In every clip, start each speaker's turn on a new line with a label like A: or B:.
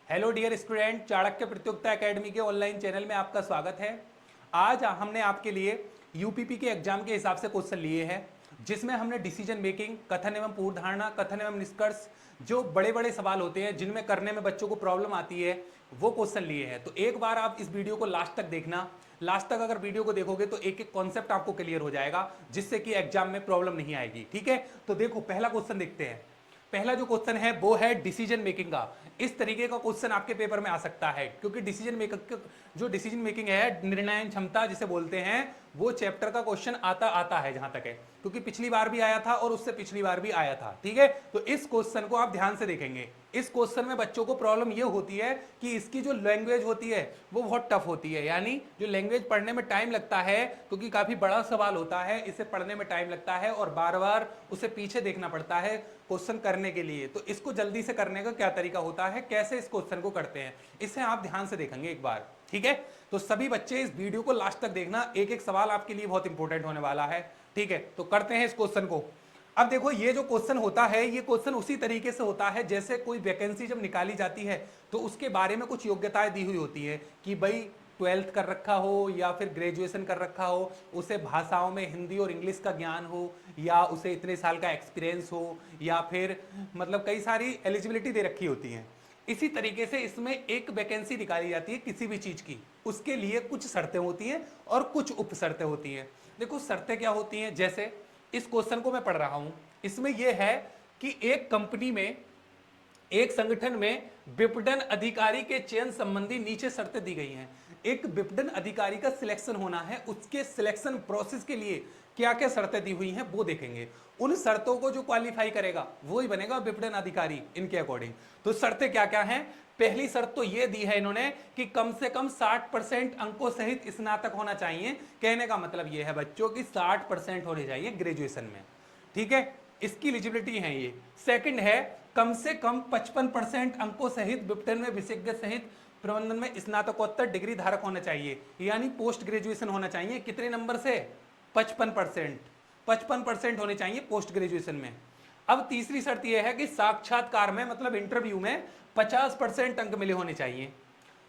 A: Hello dear student, Chanakya प्रतियोगिता academy के online channel में आपका स्वागत है। आज हमने आपके लिए यूपीपी के एग्जाम के हिसाब से क्वेश्चन लिए हैं, जिसमें हमने डिसीजन मेकिंग, कथन एवं पूर्व धारणा, कथन एवं निष्कर्ष, जो बड़े बड़े सवाल होते हैं जिनमें करने में बच्चों को प्रॉब्लम आती है, वो क्वेश्चन लिए हैं। तो एक बार आप इस वीडियो को लास्ट तक देखना। लास्ट तक अगर वीडियो को देखोगे तो एक एक कॉन्सेप्ट आपको क्लियर हो जाएगा, जिससे कि एग्जाम में प्रॉब्लम नहीं आएगी। ठीक है, तो देखो पहला क्वेश्चन देखते हैं। पहला जो क्वेश्चन है वो है डिसीजन मेकिंग का। इस तरीके का क्वेश्चन आपके पेपर में आ सकता है, क्योंकि डिसीजन मेकिंग है, निर्णय क्षमता जिसे बोलते हैं, वो चैप्टर का क्वेश्चन आता है जहां तक है, क्योंकि पिछली बार भी आया था और उससे पिछली बार भी आया था। ठीक है, तो इस क्वेश्चन को आप ध्यान से देखेंगे। इस क्वेश्चन में बच्चों को प्रॉब्लम ये होती है कि इसकी जो लैंग्वेज होती है वो बहुत टफ होती है, यानी जो लैंग्वेज पढ़ने में टाइम लगता है, क्योंकि काफी बड़ा सवाल होता है, इसे पढ़ने में टाइम लगता है और बार बार उसे पीछे देखना पड़ता है क्वेश्चन करने के लिए। तो इसको जल्दी से करने का क्या तरीका होता है, कैसे इस क्वेश्चन को करते हैं, इसे आप ध्यान से देखेंगे एक बार। ठीक है, तो सभी बच्चे इस वीडियो को लास्ट तक देखना, एक एक सवाल आपके लिए बहुत इंपॉर्टेंट होने वाला है। ठीक है, तो करते हैं इस क्वेश्चन को। अब देखो, ये जो क्वेश्चन होता है, ये क्वेश्चन उसी तरीके से होता है जैसे कोई वैकेंसी जब निकाली जाती है तो उसके बारे में कुछ योग्यताएं दी हुई होती है कि भाई 12th कर रखा हो या फिर ग्रेजुएशन कर रखा हो, उसे भाषाओं में हिंदी और इंग्लिश का ज्ञान हो, या उसे इतने साल का एक्सपीरियंस हो, या फिर मतलब कई सारी एलिजिबिलिटी दे रखी होती है। इसी तरीके से इसमें एक वैकेंसी निकाली जाती है किसी भी चीज की, उसके लिए कुछ शर्तें होती हैं और कुछ उप शर्तें होती हैं। देखो शर्तें क्या होती हैं, जैसे इस क्वेश्चन को मैं पढ़ रहा हूं, इसमें यह है कि एक कंपनी में, एक संगठन में विपणन अधिकारी के चयन संबंधी नीचे शर्तें दी गई हैं। एक विपणन अधिकारी का सिलेक्शन होना है, उसके सिलेक्शन प्रोसेस के लिए क्या क्या शर्तें दी हुई हैं वो देखेंगे। उन शर्तों को जो क्वालिफाई करेगा वो ही बनेगा विपणन अधिकारी इनके अकॉर्डिंग। तो शर्तें क्या क्या हैं? पहली शर्त तो ये दी है इन्होंने कि कम से कम 60% अंकों सहित स्नातक होना चाहिए। कहने का मतलब ये है बच्चों की 60% होने चाहिए ग्रेजुएशन में। ठीक है, इसकी एलिजिबिलिटी है ये। सेकंड है कम से कम 55% अंकों सहित विपणन में विशेषज्ञ सहित प्रबंधन में स्नातकोत्तर डिग्री धारक होना चाहिए, यानी पोस्ट ग्रेजुएशन होना चाहिए। कितने नंबर से? 55%। 55% होने चाहिए पोस्ट ग्रेजुएशन में। अब तीसरी शर्त यह है कि साक्षात्कार में, मतलब इंटरव्यू में 50% अंक मिले होने चाहिए।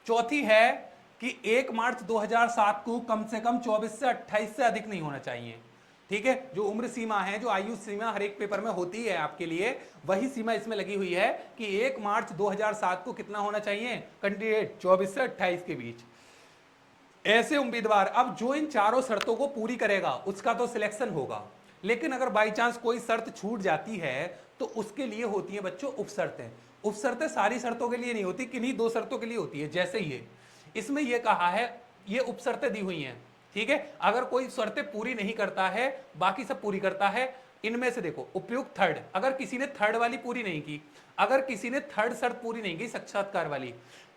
A: चौथी है कि 1 मार्च 2007 को कम से कम 24 से 28 से अधिक नहीं होना चाहिए। ठीक है, जो उम्र सीमा है, जो आयु सीमा हर एक पेपर में होती है आपके लिए, वही सीमा इसमें लगी हुई है कि 1 मार्च 2007 को कितना होना चाहिए? कैंडिडेट 24 से 28 के बीच। ऐसे उम्मीदवार, अब जो इन चारों शर्तों को पूरी करेगा उसका तो सिलेक्शन होगा, लेकिन अगर बाई चांस कोई शर्त छूट जाती है तो उसके लिए होती है बच्चों उप शर्तें। उप शर्तें सारी शर्तों के लिए नहीं होती, किन्हीं दो शर्तों के लिए होती है। जैसे ये इसमें ये कहा है, ये उप शर्तें दी हुई हैं। ठीक है, अगर कोई शर्तें पूरी नहीं करता है, बाकी सब पूरी करता है, इनमें से देखो उपयुक्त थर्ड, अगर किसी ने थर्ड वाली पूरी नहीं की, अगर किसी ने थर्ड शर्त पूरी नहीं की साक्षात्कार वाली,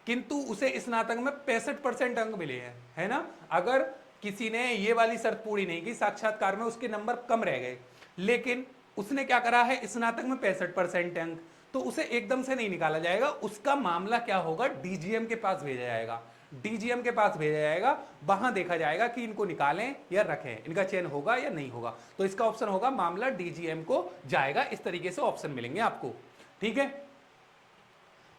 A: किंतु उसे स्नातक में 65% अंक मिले हैं, है ना। अगर किसी ने ये वाली शर्त पूरी नहीं की, साक्षात्कार में उसके नंबर कम रह गए, लेकिन उसने क्या करा है, स्नातक में 65% अंक, तो उसे एकदम से नहीं निकाला जाएगा। उसका मामला क्या होगा, डीजीएम के पास भेजा जाएगा। डीजीएम के पास भेजा जाएगा, वहां देखा जाएगा कि इनको निकालें या रखें, इनका चयन होगा या नहीं होगा। तो इसका ऑप्शन होगा मामला डीजीएम को जाएगा। इस तरीके से ऑप्शन मिलेंगे आपको। ठीक है,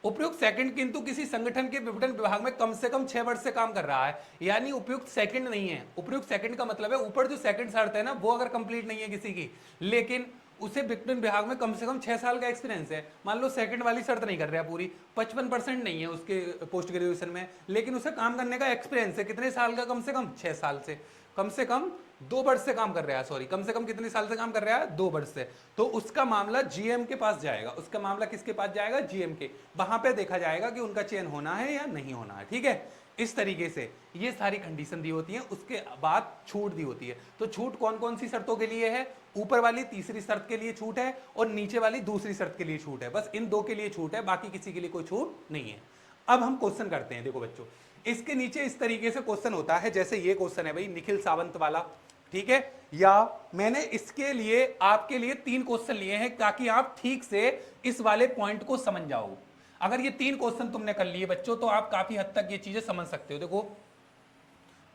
A: उपयुक्त सेकंड किंतु किसी संगठन के विपणन विभाग में कम से कम 6 वर्ष से काम कर रहा है, यानी उपयुक्त सेकंड नहीं है। उपयुक्त सेकंड का मतलब है ऊपर जो सेकंड शर्त है ना, वो अगर कंप्लीट नहीं है किसी की, लेकिन उसे विपणन विभाग में कम से कम 6 साल का एक्सपीरियंस है। मान लो सेकंड वाली शर्त नहीं कर रहा पूरी, 55% नहीं है उसके पोस्ट ग्रेजुएशन में, लेकिन उसे काम करने का एक्सपीरियंस है कितने साल का? कम से कम 6 साल से, कम से कम 2 वर्ष से काम कर रहा है। सॉरी, कम से कम कितने साल से काम कर रहा है? 2 वर्ष से। तो उसका मामला जीएम के पास जाएगा। उसका मामला किसके पास जाएगा? जीएम के। वहां पे देखा जाएगा कि उनका चयन होना है या नहीं होना है। ठीक है, इस तरीके से ये सारी कंडीशन दी होती है। उसके बाद छूट दी होती है। तो छूट कौन कौन सी शर्तों के लिए है? ऊपर वाली तीसरी शर्त के लिए छूट है और नीचे वाली दूसरी शर्त के लिए छूट है। बस इन दो के लिए छूट है, बाकी किसी के लिए कोई छूट नहीं है। अब हम क्वेश्चन करते हैं। देखो बच्चों, इसके नीचे इस तरीके से क्वेश्चन होता है, जैसे ये क्वेश्चन है भाई निखिल सावंत वाला। ठीक है, या मैंने इसके लिए आपके लिए 3 क्वेश्चन लिए हैं ताकि आप ठीक से इस वाले पॉइंट को समझ जाओ। अगर ये 3 क्वेश्चन तुमने कर लिए बच्चों, तो आप काफी हद तक ये चीजें समझ सकते हो। देखो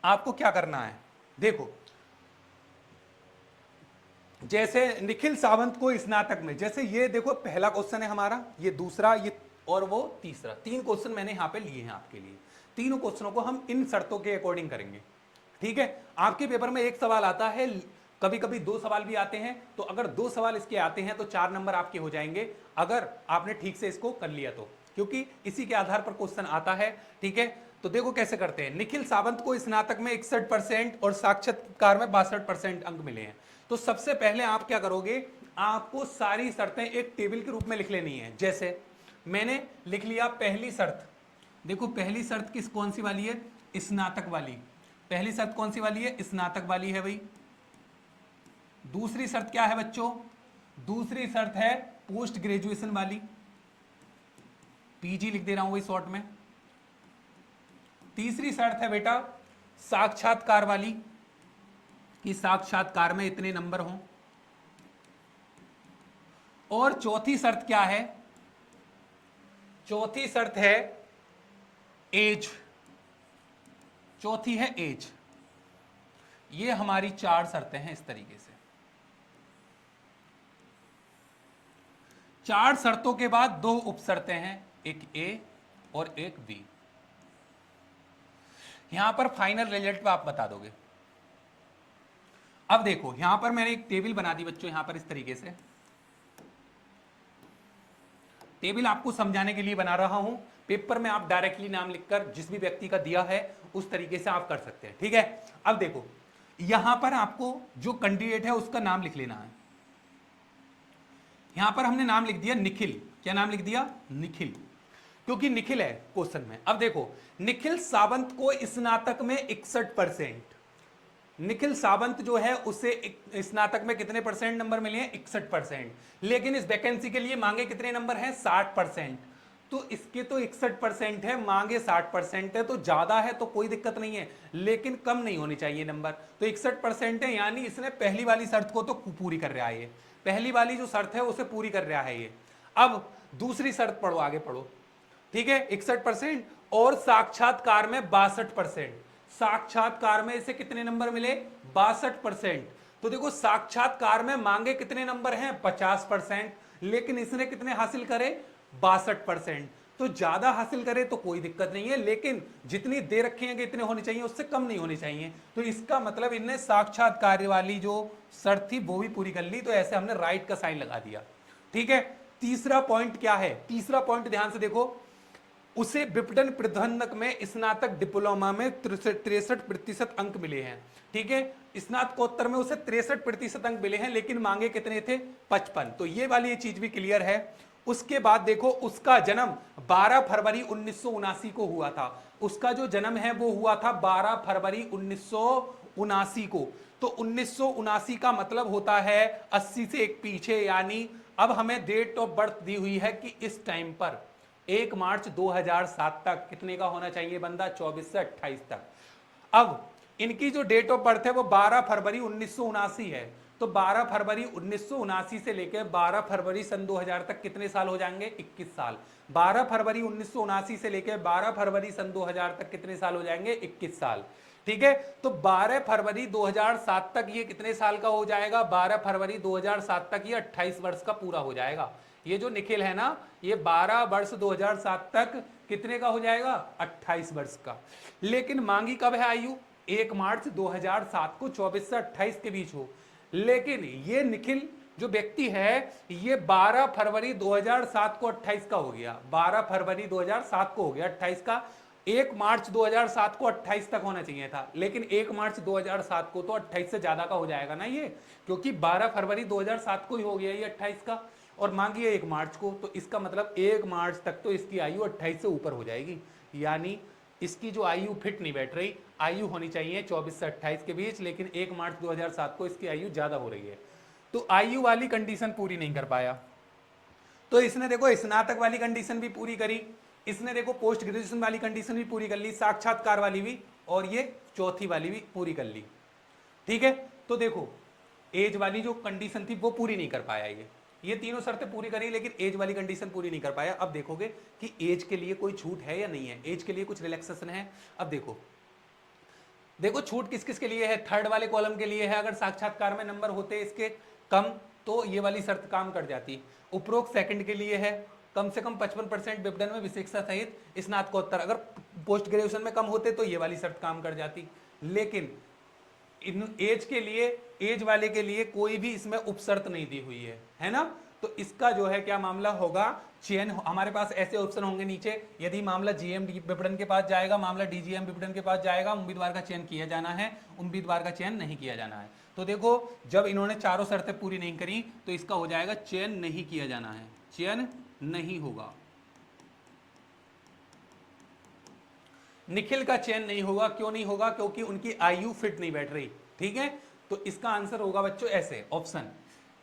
A: आपको क्या करना है, देखो जैसे निखिल सावंत को स्नातक में, जैसे ये देखो पहला क्वेश्चन है हमारा, ये दूसरा, ये और वो तीसरा। 3 क्वेश्चन मैंने यहाँ पे लिए हैं आपके लिए। तीनों क्वेश्चनों को हम इन शर्तों के अकॉर्डिंग करेंगे। ठीक है, आपके पेपर में एक सवाल आता है, कभी कभी 2 सवाल भी आते हैं, तो अगर 2 सवाल इसके आते हैं तो 4 नंबर आपके हो जाएंगे अगर आपने ठीक से इसको कर लिया तो, क्योंकि इसी के आधार पर क्वेश्चन आता है। ठीक है, तो देखो कैसे करते हैं। निखिल सावंत को स्नातक में 61% और साक्षात्कार में 62% अंक मिले हैं। तो सबसे पहले आप क्या करोगे, आपको सारी शर्तें एक टेबल के रूप में लिख लेनी है। जैसे मैंने लिख लिया पहली शर्त, देखो पहली शर्त किस कौन सी वाली है, स्नातक वाली। पहली शर्त कौन सी वाली है, स्नातक वाली है भाई। दूसरी शर्त क्या है बच्चों, दूसरी शर्त है पोस्ट ग्रेजुएशन वाली, पीजी लिख दे रहा हूं भाई शॉर्ट में। तीसरी शर्त है बेटा साक्षात्कार वाली, कि साक्षात्कार में इतने नंबर हों। और चौथी शर्त क्या है, चौथी शर्त है एज, चौथी है एज। ये हमारी 4 शर्तें हैं इस तरीके से। 4 शर्तों के बाद 2 उपशर्तें हैं, एक ए और एक बी। यहां पर फाइनल रिजल्ट आप बता दोगे। अब देखो यहां पर मैंने एक टेबल बना दी बच्चों, यहां पर इस तरीके से टेबल आपको समझाने के लिए बना रहा हूं। पेपर में आप डायरेक्टली नाम लिखकर जिस भी व्यक्ति का दिया है उस तरीके से आप कर सकते हैं। ठीक है, अब देखो यहां पर आपको जो कैंडिडेट है उसका नाम लिख लेना है। यहां पर हमने नाम लिख दिया निखिल। क्या नाम लिख दिया, निखिल, क्योंकि निखिल है क्वेश्चन में। अब देखो निखिल सावंत को स्नातक में 61%, निखिल सावंत जो है उसे स्नातक में कितने परसेंट नंबर मिले हैं, 61%। लेकिन इस वैकेंसी के लिए मांगे कितने नंबर हैं, 60%। तो इसके तो 61% है, मांगे 60% है, तो ज्यादा है तो कोई दिक्कत नहीं है, लेकिन कम नहीं होनी चाहिए नंबर। तो 61% है, यानी इसने पहली वाली शर्त को तो पूरी कर रहा है, ये पहली वाली जो शर्त है उसे पूरी कर रहा है ये। अब दूसरी शर्त पढ़ो, आगे पढ़ो। ठीक है, 61% और साक्षात्कार में 62%। साक्षात्कार में इसे कितने नंबर मिले, 62%। तो देखो साक्षात्कार में मांगे कितने नंबर हैं, 50%, लेकिन इसने कितने हासिल करे, 62%। तो ज्यादा हासिल करे तो कोई दिक्कत नहीं है, लेकिन जितनी दे रखी है कि इतने होने चाहिए उससे कम नहीं होने चाहिए। तो इसका मतलब इनने साक्षात्कार वाली जो शर्त थी वो भी पूरी कर ली, तो ऐसे हमने राइट का साइन लगा दिया। ठीक है, तीसरा पॉइंट क्या है, तीसरा पॉइंट ध्यान से देखो, उसे विपणन प्रबंधक में स्नातक डिप्लोमा में 63% अंक मिले हैं। ठीक है, स्नातकोत्तर में उसे 63% अंक मिले हैं, लेकिन मांगे कितने थे, 55। तो ये वाली ये चीज भी क्लियर है। उसके बाद देखो उसका जन्म 12 फरवरी 1979 को हुआ था। उसका जो जन्म है वो हुआ था 12 फरवरी 1979 को। तो 1979 का मतलब होता है 80 से एक पीछे, यानी अब हमें डेट ऑफ बर्थ दी हुई है कि इस टाइम पर 1 मार्च 2007 तक कितने का होना चाहिए बंदा, 24 से 28 तक। अब इनकी जो डेट ऑफ बर्थ है वो 12 फरवरी 1979 है। तो 12 फरवरी 1979 से लेकर 12 फरवरी सन 2000 तक कितने साल हो जाएंगे, 21 साल। 12 फरवरी 1979 से लेकर 12 फरवरी सन 2000 तक कितने साल हो जाएंगे, 21 साल। ठीक है, तो 12 फरवरी 2007 तक ये कितने साल का हो जाएगा, 12 फरवरी 2007 तक ये 28 वर्ष का पूरा हो जाएगा। ये जो निखिल है ना, ये 12 वर्ष 2007 तक कितने का हो जाएगा, 28 वर्ष का। लेकिन मांगी कब है आयु, 1 मार्च 2007 को 24 से 28 के बीच हो। लेकिन ये निखिल जो व्यक्ति है ये 12 फरवरी 2007 को 28 का हो गया, 12 फरवरी 2007 को हो गया 28 का। 1 मार्च 2007 को 28 तक होना चाहिए था, लेकिन 1 मार्च 2007 को तो 28 से ज्यादा का हो जाएगा ना ये, क्योंकि 12 फरवरी 2007 को ही हो गया ये 28 का, और मांगी है 1 मार्च को। तो इसका मतलब 1 मार्च तक तो इसकी आयु 28 से ऊपर हो जाएगी, यानी इसकी जो आयु फिट नहीं बैठ रही। आयु होनी चाहिए 24 से 28 के बीच, लेकिन 1 मार्च 2007 को इसकी आयु ज्यादा हो रही है, तो आयु वाली कंडीशन पूरी नहीं कर पाया। तो इसने देखो स्नातक वाली कंडीशन भी पूरी करी, इसने देखो पोस्ट ग्रेजुएशन वाली कंडीशन भी पूरी कर ली, साक्षात्कार वाली भी, और ये चौथी वाली भी पूरी कर ली। ठीक है, तो देखो एज वाली जो कंडीशन थी वो पूरी नहीं कर पाया ये तीनों शर्तें पूरी करी, लेकिन एज वाली कंडीशन पूरी नहीं कर पाया। अब देखोगे कि एज के लिए कोई छूट है या नहीं है, एज के लिए कुछ रिलैक्सेशन है। अब देखो छूट किस किस के लिए है, थर्ड वाले कॉलम के लिए है, अगर साक्षात्कार में नंबर होते इसके कम तो ये वाली शर्त काम कर जाती। उपरोक्त सेकंड के लिए है, कम से कम 55% विपणन में विशिक्षा सहित स्नातकोत्तर, अगर पोस्ट ग्रेजुएशन में कम होते तो ये वाली शर्त काम कर जाती। लेकिन इन एज के लिए, एज वाले के लिए कोई भी इसमें उपशर्त नहीं दी हुई है ना। तो इसका जो है क्या मामला होगा, चयन। हमारे पास ऐसे ऑप्शन होंगे नीचे, यदि मामला जीएम विपणन के पास जाएगा, मामला डीजीएम विपणन के पास जाएगा, उम्मीदवार का चयन किया जाना है, उम्मीदवार का चयन नहीं किया जाना है। तो देखो जब इन्होंने चारों शर्तें पूरी नहीं करी तो इसका हो जाएगा चयन नहीं किया जाना है, चयन नहीं होगा। निखिल का चयन नहीं होगा, क्यों नहीं होगा, क्योंकि उनकी आयु फिट नहीं बैठ रही। ठीक है, तो इसका आंसर होगा बच्चों ऐसे,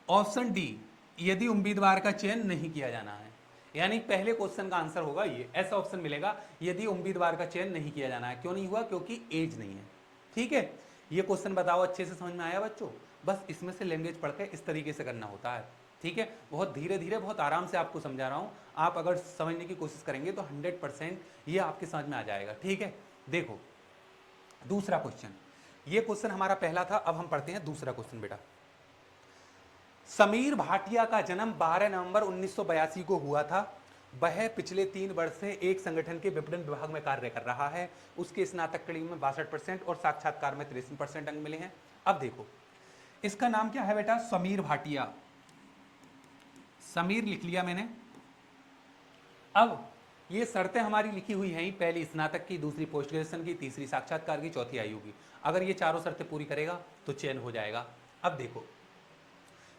A: ऑप्शन डी, यदि उम्मीदवार का चयन नहीं किया जाना है। यानी पहले क्वेश्चन का आंसर होगा ये, ऐसा ऑप्शन मिलेगा, यदि उम्मीदवार का चयन नहीं किया जाना है। क्यों नहीं हुआ, क्योंकि एज नहीं है। ठीक है, ये क्वेश्चन बताओ अच्छे से समझ में आया बच्चों। बस इसमें से लैंग्वेज पढ़ के इस तरीके से करना होता है। ठीक है, बहुत धीरे धीरे बहुत आराम से आपको समझा रहा हूं, आप अगर समझने की कोशिश करेंगे तो 100% ये आपके समझ में आ जाएगा। ठीक है, देखो दूसरा क्वेश्चन, ये क्वेश्चन हमारा पहला था, अब हम पढ़ते हैं दूसरा क्वेश्चन बेटा। समीर भाटिया का जन्म 12 नवंबर 1982 को हुआ था। वह पिछले 3 वर्ष से एक संगठन के विपणन विभाग में कार्य कर रहा है। उसके स्नातक कड़ी में 62% और साक्षात्कार में 63% अंक मिले हैं। अब देखो इसका नाम क्या है बेटा, समीर भाटिया, समीर लिख लिया मैंने। अब ये शर्तें हमारी लिखी हुई हैं, पहली स्नातक की, दूसरी पोस्ट ग्रेजुएशन की, तीसरी साक्षात्कार की, चौथी आयु की। अगर ये चारों शर्तें पूरी करेगा तो चयन हो जाएगा। अब देखो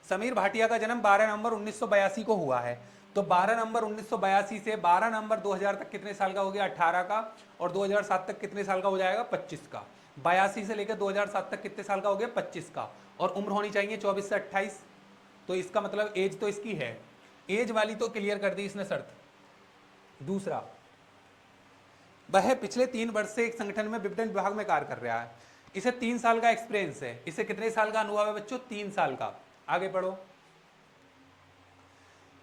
A: समीर भाटिया का जन्म 12 नवंबर 1982 को हुआ है, तो 12 नवंबर 1982 से 12 नवंबर 2000 तक कितने साल का हो गया, 18 का, और 2007 तक कितने साल का हो जाएगा, 25 का। 82 से लेकर 2007 तक कितने साल का हो गया, 25 का, और उम्र होनी चाहिए 24 से 28। तो इसका मतलब एज तो इसकी है, एज वाली तो क्लियर कर दी इसने शर्त। दूसरा, वह पिछले 3 वर्ष से एक संगठन में विपणन विभाग में कार्य कर रहा है। इसे 3 साल का एक्सपीरियंस है। इसे कितने साल का अनुभव है बच्चों, 3 साल का। आगे पढ़ो।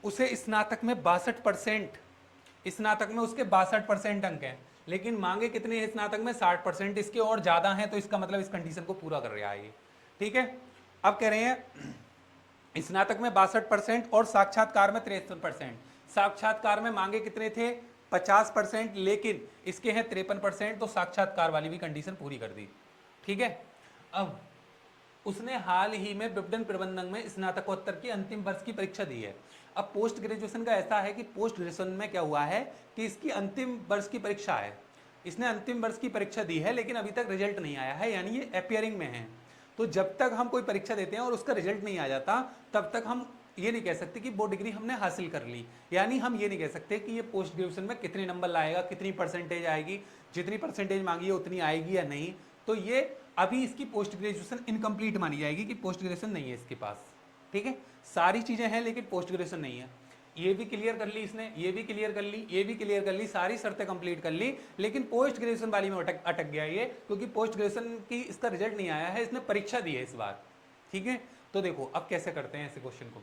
A: उसे स्नातक में 62%, स्नातक में उसके 62% अंक हैं, लेकिन मांगे कितने हैं स्नातक में, 60%, इसके और ज्यादा हैं, तो इसका मतलब इस कंडीशन को पूरा कर रहा है ये। ठीक है, अब कह रहे हैं स्नातक में 62% और साक्षात्कार में 63%। साक्षात्कार में मांगे कितने थे, 50%, लेकिन इसके हैं 53%, तो साक्षात्कार वाली भी कंडीशन पूरी कर दी। ठीक है, अब उसने हाल ही में विपणन प्रबंधन में स्नातकोत्तर की अंतिम वर्ष की परीक्षा दी है। अब पोस्ट ग्रेजुएशन का ऐसा है कि पोस्ट ग्रेजुएशन में क्या हुआ है कि इसकी अंतिम वर्ष की परीक्षा है, इसने अंतिम वर्ष की परीक्षा दी है, लेकिन अभी तक रिजल्ट नहीं आया है, यानी ये अपियरिंग में है। तो जब तक हम कोई परीक्षा देते हैं और उसका रिजल्ट नहीं आ जाता, तब तक हम ये नहीं कह सकते कि वो डिग्री हमने हासिल कर ली। यानी हम ये नहीं कह सकते कि ये पोस्ट ग्रेजुएशन में कितने नंबर लाएगा, कितनी परसेंटेज आएगी, जितनी परसेंटेज मांगी है उतनी आएगी या नहीं। तो ये अभी इसकी पोस्ट ग्रेजुएशन इनकम्प्लीट मानी जाएगी कि पोस्ट ग्रेजुएशन नहीं है इसके पास। ठीक है, सारी चीजें हैं लेकिन पोस्ट ग्रेजुएशन नहीं है। ये भी क्लियर कर ली इसने, ये भी क्लियर कर ली, ये भी क्लियर कर ली, सारी शर्तें कंप्लीट कर ली, लेकिन पोस्ट ग्रेजुएशन वाली में अटक गया ये, क्योंकि पोस्ट ग्रेजुएशन की इसका रिजल्ट नहीं आया है, इसने परीक्षा दी है इस बार। ठीक है, तो देखो अब कैसे करते हैं ऐसे क्वेश्चन को।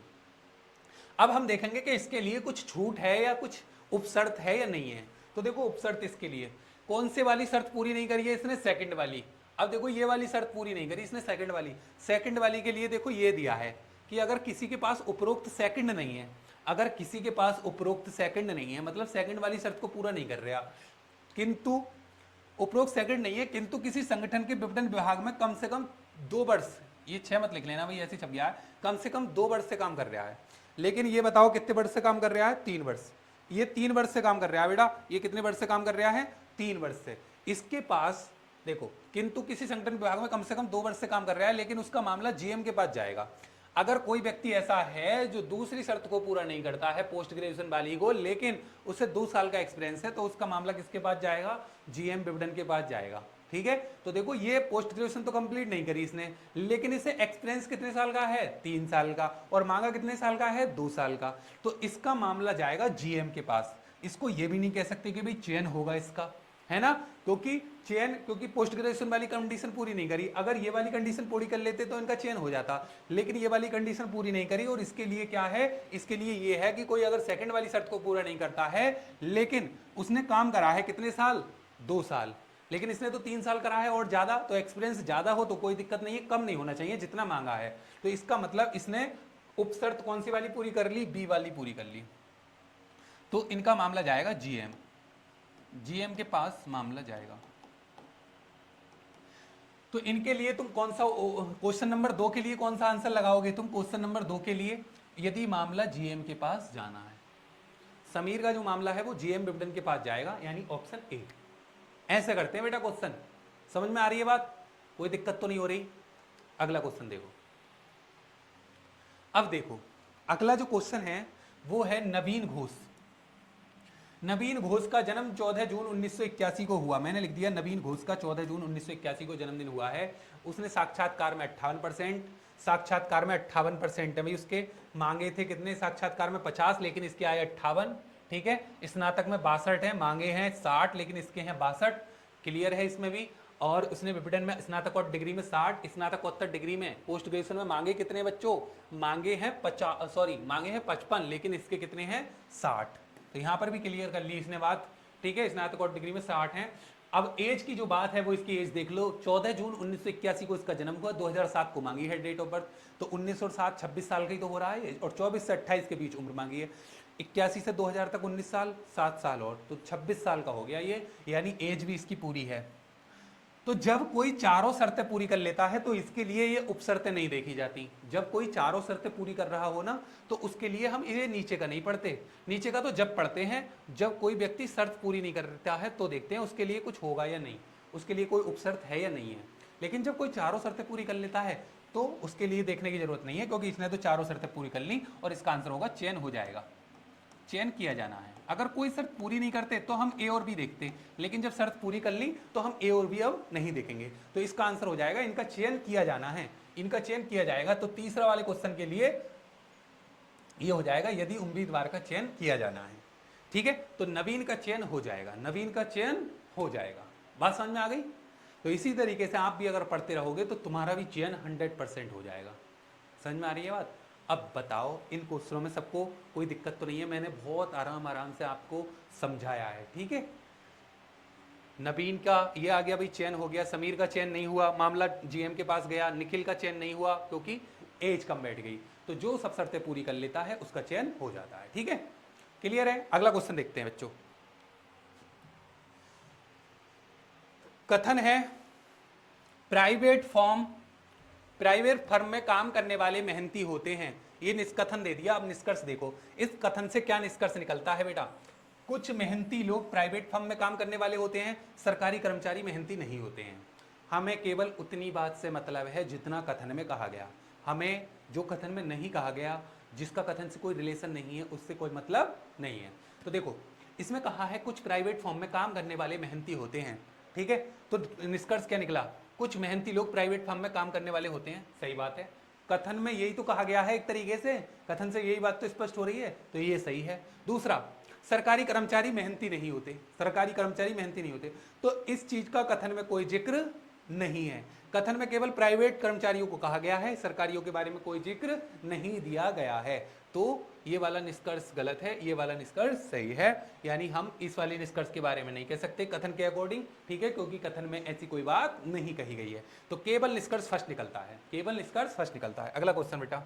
A: अब हम देखेंगे कि इसके लिए कुछ छूट है या कुछ उपशर्त है या नहीं है। तो देखो उपशर्त इसके लिए कौन से वाली शर्त पूरी नहीं करी है इसने, सेकंड वाली। अब देखो ये वाली शर्त पूरी नहीं करी इसने, सेकंड वाली के लिए देखो ये दिया है कि अगर किसी के पास उपरोक्त सेकंड नहीं है, अगर किसी के पास उपरोक्त सेकंड नहीं है, मतलब सेकंड वाली शर्त को पूरा नहीं कर रहा, किंतु उपरोक्त सेकंड नहीं है, किंतु किसी संगठन के विपणन विभाग में कम से कम 2 वर्ष, ये 6 मत लिख लेना भाई, ऐसे छप गया है, कम से कम 2 वर्ष से काम कर रहा है। लेकिन ये बताओ कितने वर्ष से काम कर रहा है, 3 वर्ष। ये 3 वर्ष से काम कर रहा है बेटा, ये कितने वर्ष से काम कर रहा है, 3 वर्ष से। इसके पास देखो, किंतु किसी संगठन विभाग में कम से कम 2 वर्ष से काम कर रहा है, लेकिन उसका मामला जीएम के पास जाएगा। अगर कोई व्यक्ति ऐसा है जो दूसरी शर्त को पूरा नहीं करता है पोस्ट ग्रेजुएशन वाली को, लेकिन उसे 2 साल का एक्सपीरियंस है, तो उसका मामला किसके पास जाएगा, जीएम विपणन के पास जाएगा। ठीक है, तो देखो ये पोस्ट ग्रेजुएशन तो कंप्लीट नहीं करी इसने, लेकिन इसे एक्सपीरियंस कितने साल का है, 3 साल का, और मांगा कितने साल का है, 2 साल का, तो इसका मामला जाएगा जीएम के पास। इसको ये भी नहीं कह सकते कि भाई चयन होगा इसका, है ना, क्योंकि पोस्ट ग्रेजुएशन वाली कंडीशन पूरी नहीं करी। अगर ये वाली कंडीशन पूरी कर लेते तो इनका चयन हो जाता, लेकिन ये वाली कंडीशन पूरी नहीं करी, और इसके लिए क्या है, इसके लिए ये है कि कोई अगर सेकंड वाली शर्त को पूरा नहीं करता है, लेकिन उसने काम करा है कितने साल, 2 साल, लेकिन इसने तो 3 साल करा है और ज्यादा, तो एक्सपीरियंस ज्यादा हो तो कोई दिक्कत नहीं है, कम नहीं होना चाहिए जितना मांगा है। तो इसका मतलब इसने उपशर्त कौन सी वाली पूरी कर ली, बी वाली पूरी कर ली। तो इनका मामला जाएगा जीएम, जीएम के पास मामला जाएगा। तो इनके लिए तुम कौन सा क्वेश्चन नंबर 2 के लिए कौन सा आंसर लगाओगे तुम? क्वेश्चन नंबर 2 के लिए यदि मामला जीएम के पास जाना है, समीर का जो मामला है वो जीएम विपणन के पास जाएगा, यानी ऑप्शन ए। ऐसे करते हैं बेटा क्वेश्चन, समझ में आ रही है बात? कोई दिक्कत तो नहीं हो रही? अगला क्वेश्चन देखो। अब देखो अगला जो क्वेश्चन है वो है नवीन घोष। नवीन घोष का जन्म 14 जून 1981 को हुआ। मैंने लिख दिया नवीन घोष का 14 जून 1981 को जन्मदिन हुआ है। उसने साक्षात्कार में 58%, साक्षात्कार में 58% है भाई उसके। मांगे थे कितने साक्षात्कार में? 50, लेकिन इसके आए 58। ठीक है, स्नातक में 62 है, मांगे हैं 60 लेकिन इसके हैं 62। क्लियर है इसमें भी। और उसने विपणन में स्नातकोत्तर डिग्री में 60, स्नातकोत्तर डिग्री में पोस्ट ग्रेजुएशन में मांगे कितने बच्चों? मांगे हैं 55, लेकिन इसके कितने हैं? 60। तो यहां पर भी क्लियर कर ली इसने बात। ठीक है, स्नातकोत्तर डिग्री में 60 है। अब एज की जो बात है वो इसकी एज देख लो। 14 जून 1981 को इसका जन्म हुआ, 2007 को मांगी है डेट ऑफ बर्थ, तो 1907 26 साल का ही तो हो रहा है। और 24 से 28 के बीच उम्र मांगी है। 81 से 2000 तक 19 साल, 7 साल और, तो 26 साल का हो गया ये, यानी एज भी इसकी पूरी है। तो जब कोई चारों शर्तें पूरी कर लेता है तो इसके लिए ये उपशर्तें नहीं देखी जाती। जब कोई चारों शर्तें पूरी कर रहा हो ना तो उसके लिए हम ये नीचे का नहीं पढ़ते। नीचे का तो जब पढ़ते हैं जब कोई व्यक्ति शर्त पूरी नहीं करता है तो देखते हैं उसके लिए कुछ होगा या नहीं, उसके लिए कोई उपशर्त है या नहीं है। लेकिन जब कोई चारों शर्तें पूरी कर लेता है तो उसके लिए देखने की जरूरत नहीं है, क्योंकि इसने तो चारों शर्तें पूरी कर ली और इसका आंसर होगा चयन हो जाएगा। चयन किया जाना है। अगर कोई शर्त पूरी नहीं करते तो हम ए और बी देखते, लेकिन जब शर्त पूरी कर ली तो हम ए और बी अब नहीं देखेंगे। तो इसका आंसर हो जाएगा इनका चयन किया जाना है, इनका चयन किया जाएगा। तो तीसरा वाले क्वेश्चन के लिए ये हो जाएगा यदि उम्मीदवार का चयन किया जाना है। ठीक है, तो नवीन का चयन हो जाएगा, नवीन का चयन हो जाएगा। बात समझ में आ गई? तो इसी तरीके से आप भी अगर पढ़ते रहोगे तो तुम्हारा भी चयन 100% हो जाएगा। समझ में आ रही है बात? अब बताओ इन क्वेश्चनों में सबको कोई दिक्कत तो नहीं है? मैंने बहुत आराम से आपको समझाया है। ठीक है, नवीन का ये आ गया भाई, चयन हो गया। समीर का चयन नहीं हुआ, मामला जीएम के पास गया। निखिल का चयन नहीं हुआ क्योंकि एज कम बैठ गई। तो जो सब शर्तें पूरी कर लेता है उसका चयन हो जाता है। ठीक है, क्लियर है? अगला क्वेश्चन देखते हैं बच्चों। कथन है प्राइवेट फर्म में काम करने वाले मेहनती होते हैं। ये निष्कथन दे दिया। अब निष्कर्ष देखो, इस कथन से क्या निष्कर्ष निकलता है बेटा? कुछ मेहनती लोग प्राइवेट फर्म में काम करने वाले होते हैं, सरकारी कर्मचारी मेहनती नहीं होते हैं। हमें केवल उतनी बात से मतलब है जितना कथन में कहा गया। हमें जो कथन में नहीं कहा गया, जिसका कथन से कोई रिलेशन नहीं है, उससे कोई मतलब नहीं है। तो देखो इसमें कहा है कुछ प्राइवेट फर्म में काम करने वाले मेहनती होते हैं। ठीक है, तो निष्कर्ष क्या निकला? कुछ मेहनती लोग प्राइवेट फर्म में काम करने वाले होते हैं। सही बात है, कथन में यही तो कहा गया है एक तरीके से, कथन से यही बात तो स्पष्ट हो रही है, तो ये सही है। दूसरा, सरकारी कर्मचारी मेहनती नहीं होते, सरकारी कर्मचारी मेहनती नहीं होते, तो इस चीज का कथन में कोई जिक्र नहीं है। कथन में केवल प्राइवेट कर्मचारियों को कहा गया है, सरकारियों के बारे में कोई जिक्र नहीं दिया गया है। तो ये वाला निष्कर्ष गलत है, ये वाला निष्कर्ष सही है। यानी हम इस वाले निष्कर्ष के बारे में नहीं कह सकते कथन के अकॉर्डिंग। ठीक है, क्योंकि कथन में ऐसी कोई बात नहीं कही गई है। तो केवल निष्कर्ष फर्स्ट निकलता है, केवल निष्कर्ष फर्स्ट निकलता है। अगला क्वेश्चन बेटा,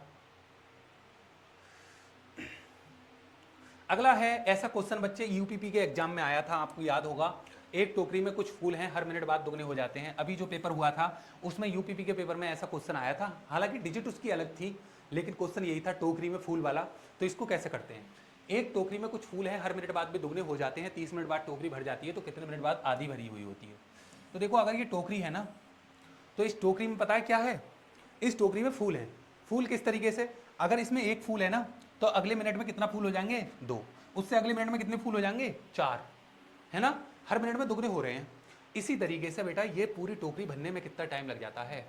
A: अगला है ऐसा क्वेश्चन बच्चे यूपीपी के एग्जाम में आया था, आपको याद होगा। एक टोकरी में कुछ फूल हैं, हर मिनट बाद दुगने हो जाते हैं। अभी जो पेपर हुआ था उसमें यूपीपी के पेपर में ऐसा क्वेश्चन आया था। हालांकि डिजिट उसकी अलग थी, लेकिन क्वेश्चन यही था, टोकरी में फूल वाला। तो इसको कैसे करते हैं? एक टोकरी में कुछ फूल है, हर मिनट बाद भी दुगने हो जाते हैं, 30 मिनट बाद टोकरी भर जाती है, तो कितने मिनट बाद आधी भरी हुई होती है? तो देखो अगर ये टोकरी है ना, तो इस टोकरी में पता है क्या है? इस टोकरी में फूल है। फूल किस तरीके से? अगर इसमें एक फूल है ना, तो अगले मिनट में कितना फूल हो जाएंगे? 2। उससे अगले मिनट में कितने फूल हो जाएंगे? 4, है ना? हर मिनट में दुगने हो रहे हैं। इसी तरीके से बेटा ये पूरी टोकरी भरने में कितना टाइम लग जाता है?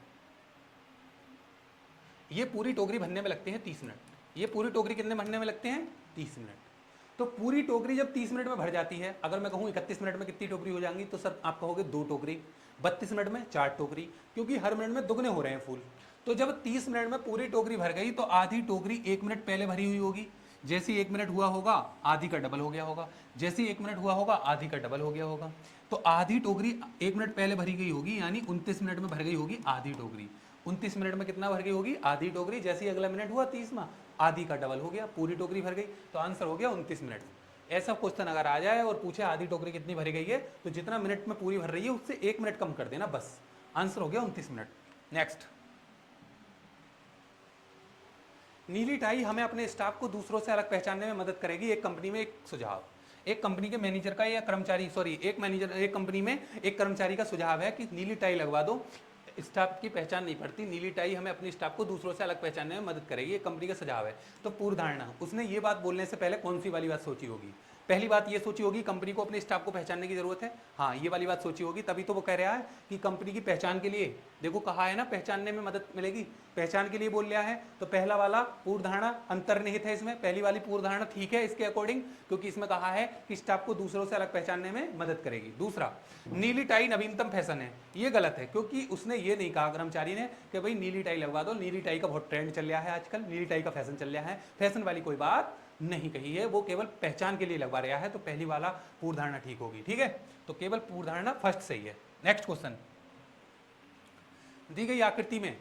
A: ये पूरी टोकरी भरने में लगते हैं 30 मिनट। ये पूरी टोकरी कितने भरने में लगते हैं? 30 मिनट। तो पूरी टोकरी जब 30 मिनट में भर जाती है, अगर मैं कहूँ 31 मिनट में कितनी टोकरी हो जाएंगी, तो सर आप कहोगे 2 टोकरी। 32 मिनट में 4 टोकरी, क्योंकि हर मिनट में दुगने हो रहे हैं फूल। तो जब 30 मिनट में पूरी टोकरी भर गई तो आधी टोकरी 1 मिनट पहले भरी हुई होगी। जैसे ही 1 मिनट हुआ होगा आधी का डबल हो गया होगा, जैसे ही 1 मिनट हुआ होगा आधी का डबल हो गया होगा। तो आधी टोकरी 1 मिनट पहले भरी गई होगी, यानी 29 मिनट में भर गई होगी आधी टोकरी। 29 मिनट में कितना भर गई होगी? आधी टोकरी। जैसे ही अगला मिनट हुआ 30वां, आधी का डबल हो गया, पूरी टोकरी भर गई। तो आंसर हो गया 29 मिनट। ऐसा क्वेश्चन अगर आ जाए और पूछे आधी टोकरी कितनी भरी गई है, तो जितना मिनट में पूरी भर रही है उससे 1 मिनट कम कर देना, बस आंसर हो गया 29 मिनट। नेक्स्ट, नीली टाई हमें अपने स्टाफ को दूसरों से अलग पहचानने में मदद करेगी। एक कंपनी में एक सुझाव, एक कंपनी के मैनेजर का या कर्मचारी, सॉरी एक कंपनी में एक कर्मचारी का सुझाव है कि नीली टाई लगवा दो, स्टाफ की पहचान नहीं पड़ती, नीली टाई हमें अपने स्टाफ को दूसरों से अलग पहचानने में मदद करेगी, एक कंपनी का सुझाव है। तो पूर्व धारणा, उसने ये बात बोलने से पहले कौन सी वाली बात सोची होगी? पहली बात ये सोची होगी कंपनी को अपने स्टाफ को पहचानने की जरूरत है, हाँ ये वाली बात सोची होगी, तभी तो वो कह रहा है कि कंपनी की पहचान के लिए, देखो कहा है ना पहचानने में मदद मिलेगी, पहचान के लिए बोल लिया है। तो पहला वाला पूर्व धारणा अंतर्निहित है इसमें, पहली वाली पूर्व धारणा ठीक है इसके अकॉर्डिंग, क्योंकि इसमें कहा है कि स्टाफ को दूसरों से अलग पहचानने में मदद करेगी। दूसरा, नीली टाई नवीनतम फैशन है, ये गलत है, क्योंकि उसने ये नहीं कहा कर्मचारी ने कि भाई नीली टाई लगवा दो, नीली टाई का बहुत ट्रेंड चल रहा है आजकल, नीली टाई का फैशन चल रहा है, फैशन वाली कोई बात नहीं कही है, वो केवल पहचान के लिए लगवा रहा है। तो पहली वाला पूर्व धारणा ठीक होगी, ठीक है, तो केवल पूर्व धारणा फर्स्ट सही है। नेक्स्ट क्वेश्चन, दी गई आकृति में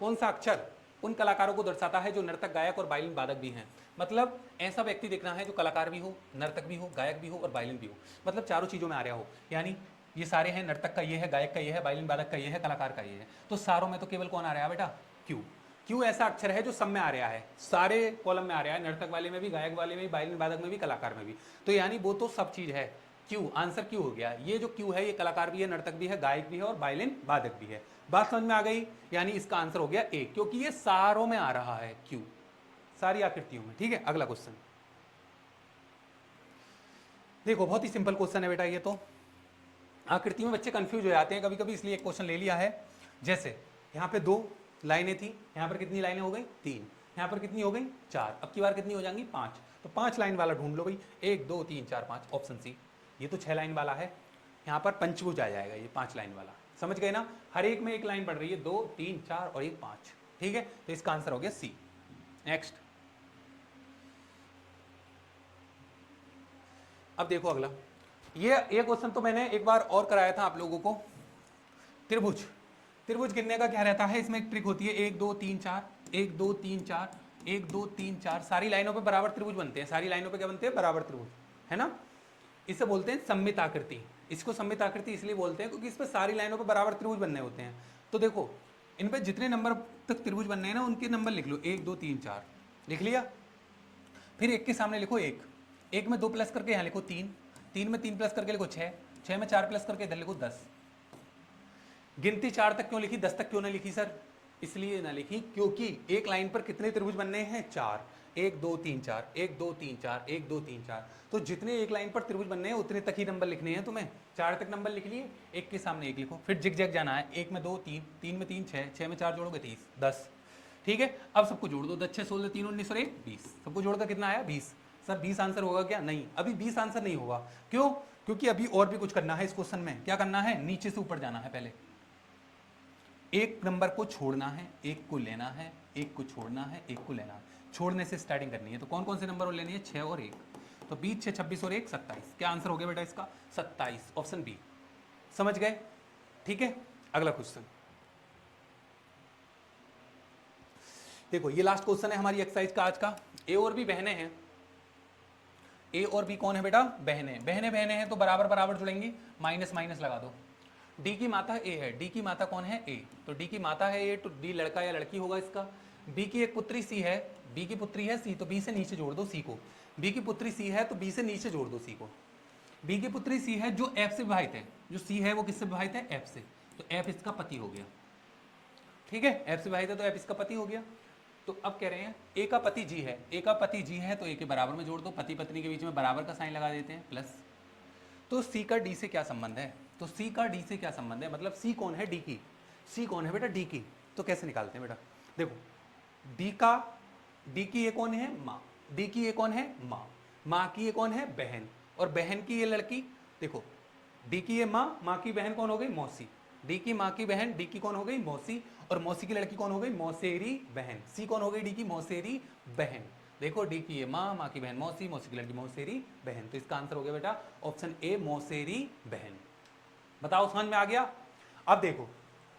A: कौन सा अक्षर उन कलाकारों को दर्शाता है जो नर्तक, गायक और वायलिन वादक भी हैं? मतलब ऐसा व्यक्ति देखना है जो कलाकार भी हो, नर्तक भी हो, गायक भी हो और वायलिन भी हो, मतलब चारों चीजों में आ रहा हो, यानी ये सारे हैं, नर्तक का ये है, गायक का ये है, वायलिन वादक का ये है, कलाकार का ये है, तो सारों में तो केवल कौन आ रहा है बेटा? क्यू। क्यू ऐसा अक्षर है जो सब में आ रहा है, सारे कॉलम में आ रहा है, नर्तक वाले में भी, गायक वाले में भी, वायलिन वादक में भी, कलाकार में भी, तो यानी वो तो सब चीज है, क्यू, आंसर क्यू हो गया। ये जो क्यू है ये कलाकार भी है, नर्तक भी है, गायक भी है और वायलिन वादक भी है। बात समझ में आ गई? यानी इसका आंसर हो गया ए, क्योंकि ये सारों में आ रहा है क्यू, सारी आकृतियों में, ठीक है। अगला क्वेश्चन देखो, बहुत ही सिंपल क्वेश्चन है बेटा ये तो, आकृतियों में बच्चे कंफ्यूज हो जाते हैं कभी कभी, इसलिए एक क्वेश्चन ले लिया है। जैसे यहाँ पे 2 लाइनें थी, यहाँ पर कितनी लाइनें हो गई? 3, यहाँ पर कितनी हो गई? 4, अब की बार कितनी हो जाएंगी? 5, तो 5 लाइन वाला ढूंढ लो भाई, 1 2 3 4 5, ऑप्शन सी। ये तो 6 लाइन वाला है, यहाँ पर पंचभुज आ जाएगा ये 5 लाइन वाला, समझ गए ना? हर एक में एक लाइन पड़ रही है, 2 3 4 और 1 5, ठीक है, तो इसका आंसर हो गया सी। नेक्स्ट, अब देखो अगला, ये क्वेश्चन तो मैंने एक बार और कराया था आप लोगों को। त्रिभुज, त्रिभुज गिनने का क्या रहता है, इसमें एक ट्रिक होती है, 1 2 3 4, 1 2 3 4, 1 2 3 4, सारी लाइनों पे बराबर त्रिभुज बनते हैं, सारी लाइनों पे क्या बनते हैं? बराबर त्रिभुज, है ना? इसे बोलते हैं सममित आकृति। इसको सममित आकृति इसलिए बोलते हैं क्योंकि इस पर सारी लाइनों पर बराबर त्रिभुज बनने होते हैं। तो देखो, इन पे जितने नंबर तक त्रिभुज बनने हैं ना, उनके नंबर लिख लो, 1 2 3 4 लिख लिया। फिर 1 के सामने लिखो 1, 1 में 2 प्लस करके यहाँ लिखो 3, 3 में 3 प्लस करके लिखो 6, 6 में 4 प्लस करके इधर लिखो 10। गिनती 4 तक क्यों लिखी, 10 तक क्यों ना लिखी सर? इसलिए ना लिखी क्योंकि एक लाइन पर कितने त्रिभुज बनने हैं? 4, 1 2 3 4, 1 2 3 4, 1 2 3 4, तो जितने एक लाइन पर त्रिभुज बनने हैं उतने तक ही नंबर लिखने हैं तुम्हें। 4 तक नंबर लिख लिए, 1 के सामने 1 लिखो, फिर जिग जैग जाना है, 1 में 2 3, 3 में 3 6, 6 में 4 जोड़ोगे 30, 10, ठीक है। अब सबको जोड़ दो, 10 6 16 3 19 और 1 20, सबको जोड़कर कितना आया? 20। सर 20 आंसर होगा क्या? नहीं, अभी 20 आंसर नहीं होगा। क्यों? क्योंकि अभी और भी कुछ करना है इस क्वेश्चन में। क्या करना है? नीचे से ऊपर जाना है, पहले एक नंबर को छोड़ना है, एक को लेना है, एक को छोड़ना है, एक को लेना है, छोड़ने से स्टार्टिंग करनी है। तो कौन कौन से नंबर और लेनी है? 6 और 1, तो 20 6 26 और 1 27। क्या आंसर हो गया बेटा इसका? 27, ऑप्शन बी। समझ गए? ठीक है। अगला क्वेश्चन देखो, ये लास्ट क्वेश्चन है हमारी एक्सरसाइज का आज का। ए और बी बहनें हैं, ए और बी कौन है बेटा? बहनें। बहनें बहनें हैं तो बराबर बराबर जुड़ेंगी, माइनस माइनस लगा दो। डी की माता ए है, डी की माता कौन है? ए, तो डी की माता है ए, तो डी लड़का या लड़की होगा इसका। बी की एक पुत्री सी है, बी की पुत्री है सी, तो बी से नीचे जोड़ दो सी को। बी की पुत्री सी है तो बी से नीचे जोड़ दो सी को। बी की पुत्री सी है जो एफ से विभाजित है, जो सी है वो किससे विभाजित है? एफ से, तो एफ इसका पति हो गया, ठीक है। एफ से विभाजित है तो एफ इसका पति हो गया। तो अब कह रहे हैं ए का पति जी है, ए का पति जी है तो ए के बराबर में जोड़ दो, पति पत्नी के बीच में बराबर का साइन लगा देते हैं, प्लस। तो सी का डी से क्या संबंध है? तो सी का डी से क्या संबंध है, मतलब सी कौन है? डी की। सी कौन है बेटा? डी की। तो कैसे निकालते हैं बेटा? देखो, डी की ये कौन है? माँ। डी की ये कौन है? माँ। माँ की ये कौन है? बहन। और बहन की ये लड़की। देखो, डी की ये माँ, माँ की बहन कौन हो गई? मौसी। डी की माँ की बहन, डी की कौन हो गई? मौसी। और मौसी की लड़की कौन हो गई? मौसेरी बहन। सी कौन हो गई? डी की मौसेरी बहन। देखो, डी की ये माँ, माँ की बहन मौसी, मौसी की लड़की मौसेरी बहन। तो इसका आंसर हो गया बेटा ऑप्शन ए, मौसेरी बहन। बताओ, समझ में आ गया? अब देखो,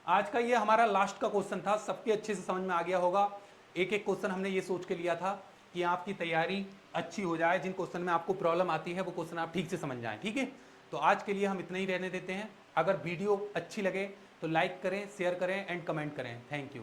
A: आज का ये हमारा लास्ट का क्वेश्चन था, सबके अच्छे से समझ में आ गया होगा। एक एक क्वेश्चन हमने ये सोच के लिया था कि आपकी तैयारी अच्छी हो जाए, जिन क्वेश्चन में आपको प्रॉब्लम आती है वो क्वेश्चन आप ठीक से समझ जाएं। ठीक है, तो आज के लिए हम इतना ही रहने देते हैं। अगर वीडियो अच्छी लगे तो लाइक करें, शेयर करें एंड कमेंट करें। Thank you.